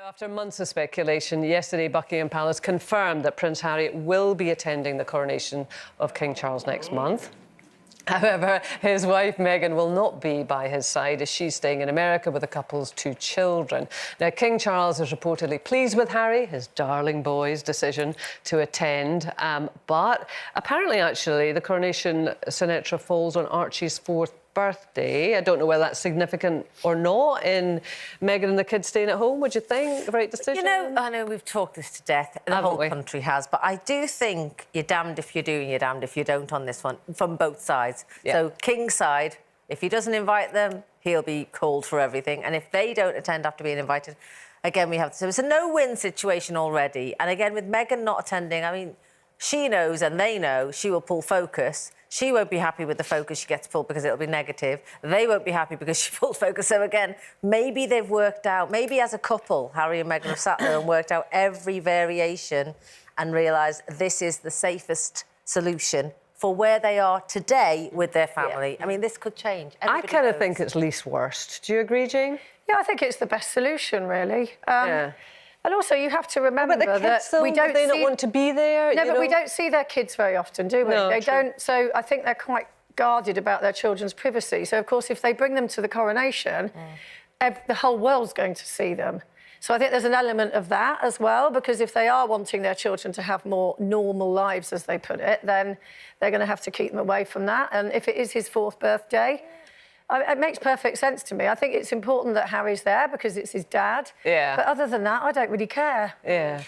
After months of speculation, yesterday Buckingham Palace confirmed that Prince Harry will be attending the coronation of King Charles next month. However, his wife Meghan will not be by his side as she's staying in America with the couple's 2 children. Now, King Charles is reportedly pleased with Harry, his darling boy's decision to attend. But apparently, actually, the coronation Sinatra falls on Archie's 4th birthday. I don't know whether that's significant or not in Meghan and the kids staying at home. Would you think? Right decision? You know, I know we've talked this to death. The whole country has. But I do think you're damned if you do and you're damned if you don't on this one, from both sides. Yeah. So, King's side, if he doesn't invite them, he'll be called for everything. And if they don't attend after being invited, again, we have... So it's a no-win situation already. And again, with Meghan not attending, I mean, she knows and they know she will pull focus. She won't be happy with the focus she gets pulled because it'll be negative. They won't be happy because she pulls focus. So, again, maybe they've worked out... Maybe as a couple, Harry and Meghan have sat there and worked out every variation and realised this is the safest solution for where they are today with their family. Yeah. I mean, this could change. Everybody I kind of think it's least worst. Do you agree, Jane? Yeah, I think it's the best solution, really. Yeah. And also, you have to remember that we don't. They don't want to be there. No, but we don't see their kids very often, do we? No, they don't. So I think they're quite guarded about their children's privacy. So of course, if they bring them to the coronation, the whole world's going to see them. So I think there's an element of that as well, because if they are wanting their children to have more normal lives, as they put it, then they're going to have to keep them away from that. And if it is his 4th birthday, it makes perfect sense to me. I think it's important that Harry's there because it's his dad. Yeah. But other than that, I don't really care. Yeah.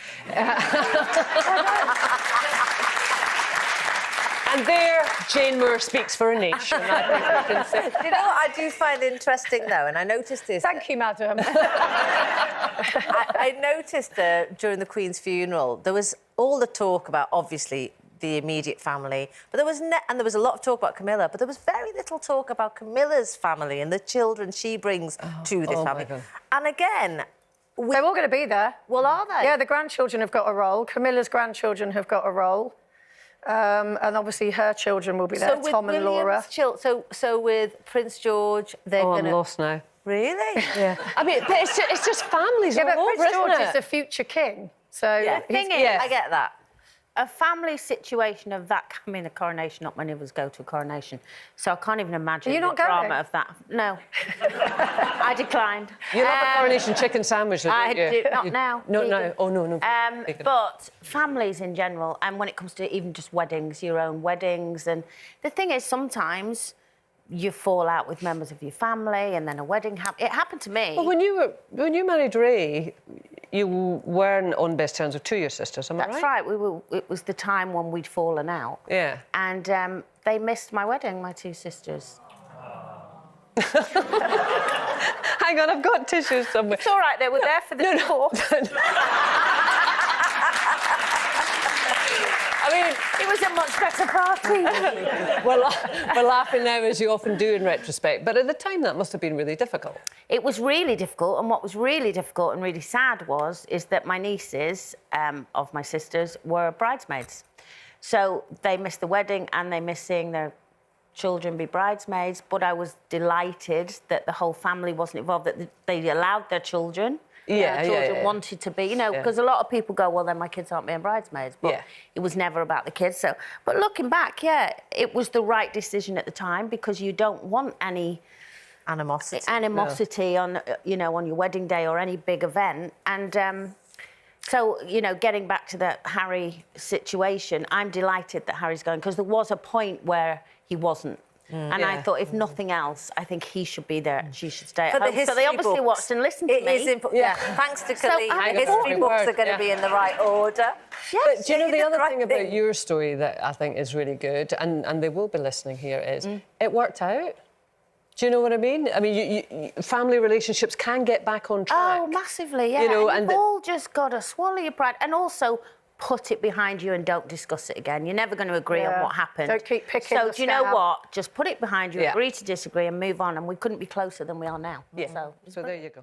And there, Jane Moore speaks for a nation, I think we can say. You know what I do find interesting, though, and I noticed this... Thank you, madam. I noticed during the Queen's funeral, there was all the talk about, obviously, the immediate family, but there was there was a lot of talk about Camilla, but there was very little talk about Camilla's family and the children she brings to this family. And again, they're all going to be there. Well, are they? Yeah, the grandchildren have got a role. Camilla's grandchildren have got a role, and obviously her children will be there. So Tom and Laura. So with Prince George, they're going to... I'm lost now. Really? Yeah. I mean, but it's just families all but over, Prince George isn't it? is the future king, so yeah. I get that. A family situation of that, I mean, a coronation, not many of us go to a coronation, so I can't even imagine the drama of that. No. I declined. You love a coronation chicken sandwich, don't you? I do, not now. Not now. Oh, no, no. But families in general, and when it comes to even just weddings, your own weddings, and the thing is, sometimes you fall out with members of your family and then a wedding happens. It happened to me. Well, when you married Ray, you weren't on best terms with 2 of your sisters, am I right? That's right. It was the time when we'd fallen out. Yeah. And they missed my wedding, my 2 sisters. Hang on, I've got tissues somewhere. It's all right, they were there for the tour. I mean, it was a much better party. We're laughing now, as you often do in retrospect, but at the time that must have been really difficult. It was really difficult, and what was really difficult and really sad is that my nieces, of my sisters, were bridesmaids. So they missed the wedding and they missed seeing their children be bridesmaids, but I was delighted that the whole family wasn't involved, that they allowed their children. Children wanted to be, you know, because a lot of people go, well, then my kids aren't being bridesmaids, but it was never about the kids. So, but looking back, it was the right decision at the time because you don't want any animosity on, you know, on your wedding day or any big event. And so, you know, getting back to the Harry situation, I'm delighted that Harry's going because there was a point where he wasn't. And I thought, if nothing else, I think he should be there and she should stay at home. So they obviously watched and listened to me. Thanks to Colleen, the history books are going to be in the right order. Yes, but do you know the other thing about your story that I think is really good, and they will be listening here, is it worked out. Do you know what I mean? I mean, family relationships can get back on track. Oh, massively, yeah. You know, and you've all just got to swallow your pride. And also... put it behind you and don't discuss it again. You're never going to agree on what happened. Don't keep picking So, do you know what? Just put it behind you, agree to disagree and move on. And we couldn't be closer than we are now. Yeah. So there you go.